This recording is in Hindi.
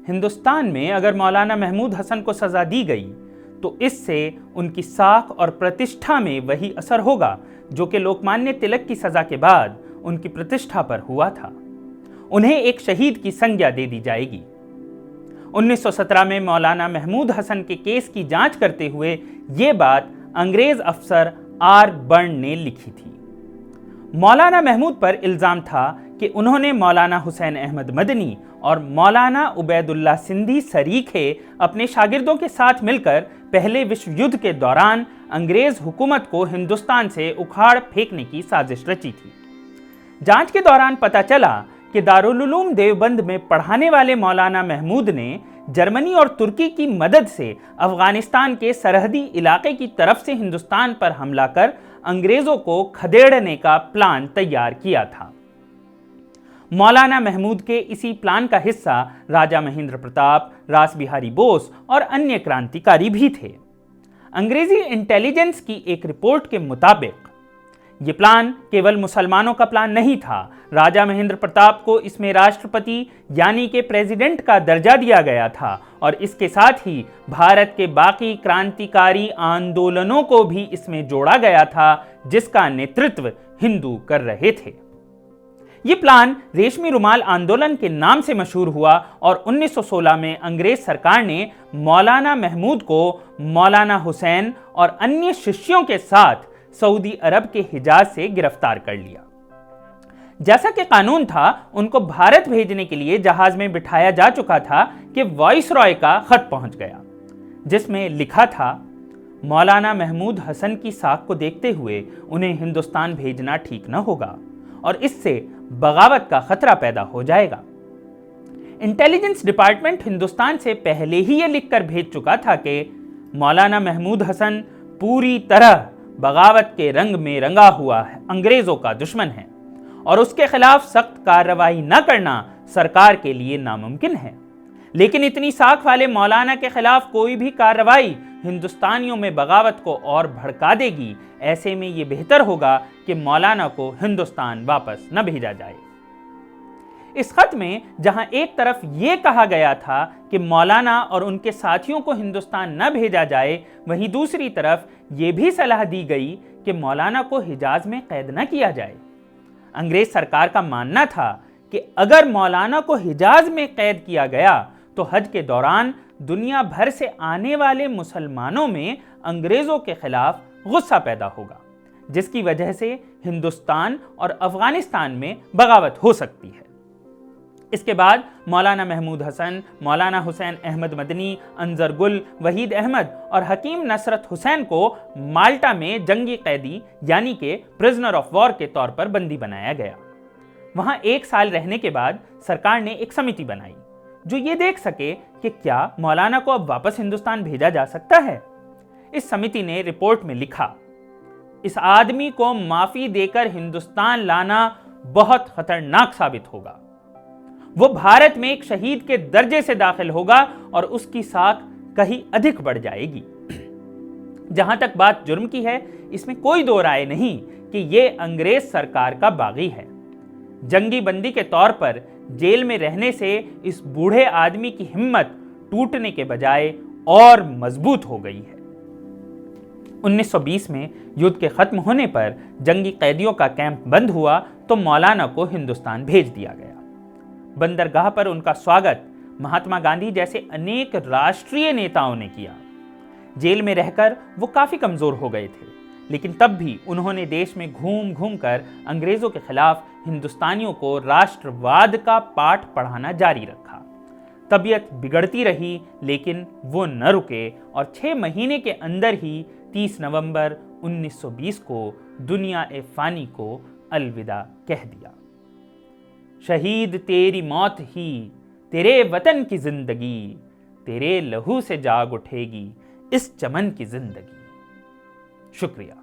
हिंदुस्तान में अगर मौलाना महमूद हसन को सजा दी गई तो इससे उनकी साख और प्रतिष्ठा में वही असर होगा जो कि लोकमान्य तिलक की सजा के बाद उनकी प्रतिष्ठा पर हुआ था। उन्हें एक शहीद की संज्ञा दे दी जाएगी। 1917 में मौलाना महमूद हसन के केस की जांच करते हुए ये बात अंग्रेज अफसर आर बर्न ने लिखी थी। मौलाना महमूद पर इल्जाम था कि उन्होंने मौलाना हुसैन अहमद मदनी और मौलाना उबैदुल्लाह सिंधी सरीखे अपने शागिर्दों के साथ मिलकर पहले विश्व युद्ध के दौरान अंग्रेज हुकूमत को हिंदुस्तान से उखाड़ फेंकने की साजिश रची थी। जांच के दौरान पता चला कि दारुल उलूम देवबंद में पढ़ाने वाले मौलाना महमूद ने जर्मनी और तुर्की की मदद से अफगानिस्तान के सरहदी इलाके की तरफ से हिंदुस्तान पर हमला कर अंग्रेजों को खदेड़ने का प्लान तैयार किया था। मौलाना महमूद के इसी प्लान का हिस्सा राजा महेंद्र प्रताप, रास बिहारी बोस और अन्य क्रांतिकारी भी थे। अंग्रेजी इंटेलिजेंस की एक रिपोर्ट के मुताबिक यह प्लान केवल मुसलमानों का प्लान नहीं था। राजा महेंद्र प्रताप को इसमें राष्ट्रपति यानी कि प्रेसिडेंट का दर्जा दिया गया था और इसके साथ ही भारत के बाकी क्रांतिकारी आंदोलनों को भी इसमें जोड़ा गया था जिसका नेतृत्व हिंदू कर रहे थे। यह प्लान रेशमी रुमाल आंदोलन के नाम से मशहूर हुआ और 1916 में अंग्रेज सरकार ने मौलाना महमूद को मौलाना हुसैन और अन्य शिष्यों के साथ सऊदी अरब के हिजाज से गिरफ्तार कर लिया। जैसा कि कानून था, उनको भारत भेजने के लिए जहाज में बिठाया जा चुका था कि वाइसरॉय का खत पहुंच गया जिसमें लिखा था, मौलाना महमूद हसन की साख को देखते हुए उन्हें हिंदुस्तान भेजना ठीक न होगा और इससे बगावत का खतरा पैदा हो जाएगा। इंटेलिजेंस डिपार्टमेंट हिंदुस्तान से पहले ही यह लिखकर भेज चुका था कि मौलाना महमूद हसन पूरी तरह बगावत के रंग में रंगा हुआ अंग्रेजों का दुश्मन है और उसके खिलाफ सख्त कार्रवाई न करना सरकार के लिए नामुमकिन है। लेकिन इतनी साख वाले मौलाना के खिलाफ कोई भी कार्रवाई हिंदुस्तानियों में बगावत को और भड़का देगी। ऐसे में यह बेहतर होगा कि मौलाना को हिंदुस्तान वापस न भेजा जाए। इस खत में जहां एक तरफ यह कहा गया था कि मौलाना और उनके साथियों को हिंदुस्तान न भेजा जाए, वहीं दूसरी तरफ यह भी सलाह दी गई कि मौलाना को हिजाज में कैद न किया जाए। अंग्रेज सरकार का मानना था कि अगर मौलाना को हिजाज में कैद किया गया तो हज के दौरान दुनिया भर से आने वाले मुसलमानों में अंग्रेजों के खिलाफ गुस्सा पैदा होगा, जिसकी वजह से हिंदुस्तान और अफगानिस्तान में बगावत हो सकती है। इसके बाद मौलाना महमूद हसन, मौलाना हुसैन अहमद मदनी, अंजर गुल, वहीद अहमद और हकीम नसरत हुसैन को माल्टा में जंगी कैदी यानी कि प्रिजनर ऑफ वॉर के तौर पर बंदी बनाया गया। वहां 1 साल रहने के बाद सरकार ने एक समिति बनाई जो ये देख सके कि क्या मौलाना को अब वापस हिंदुस्तान भेजा जा सकता है। इस समिति ने रिपोर्ट में लिखा, इस आदमी को माफी देकर हिंदुस्तान लाना बहुत खतरनाक साबित होगा। वो भारत में एक शहीद के दर्जे से दाखिल होगा और उसकी साख कहीं अधिक बढ़ जाएगी। जहां तक बात जुर्म की है, इसमें कोई दो राय नहीं कि यह अंग्रेज सरकार का बागी है। जंगी बंदी के तौर पर जेल में रहने से इस बूढ़े आदमी की हिम्मत टूटने के बजाय और मजबूत हो गई है। 1920 में युद्ध के खत्म होने पर जंगी कैदियों का कैंप बंद हुआ तो मौलाना को हिंदुस्तान भेज दिया गया। बंदरगाह पर उनका स्वागत महात्मा गांधी जैसे अनेक राष्ट्रीय नेताओं ने किया। जेल में रहकर वो काफी कमजोर हो गए थे, लेकिन तब भी उन्होंने देश में घूम घूम कर अंग्रेजों के खिलाफ हिंदुस्तानियों को राष्ट्रवाद का पाठ पढ़ाना जारी रखा। तबीयत बिगड़ती रही लेकिन वो न रुके और 6 महीने के अंदर ही 30 नवंबर 1920 को दुनिया ए फानी को अलविदा कह दिया। शहीद तेरी मौत ही तेरे वतन की जिंदगी, तेरे लहू से जाग उठेगी इस चमन की जिंदगी। शुक्रिया।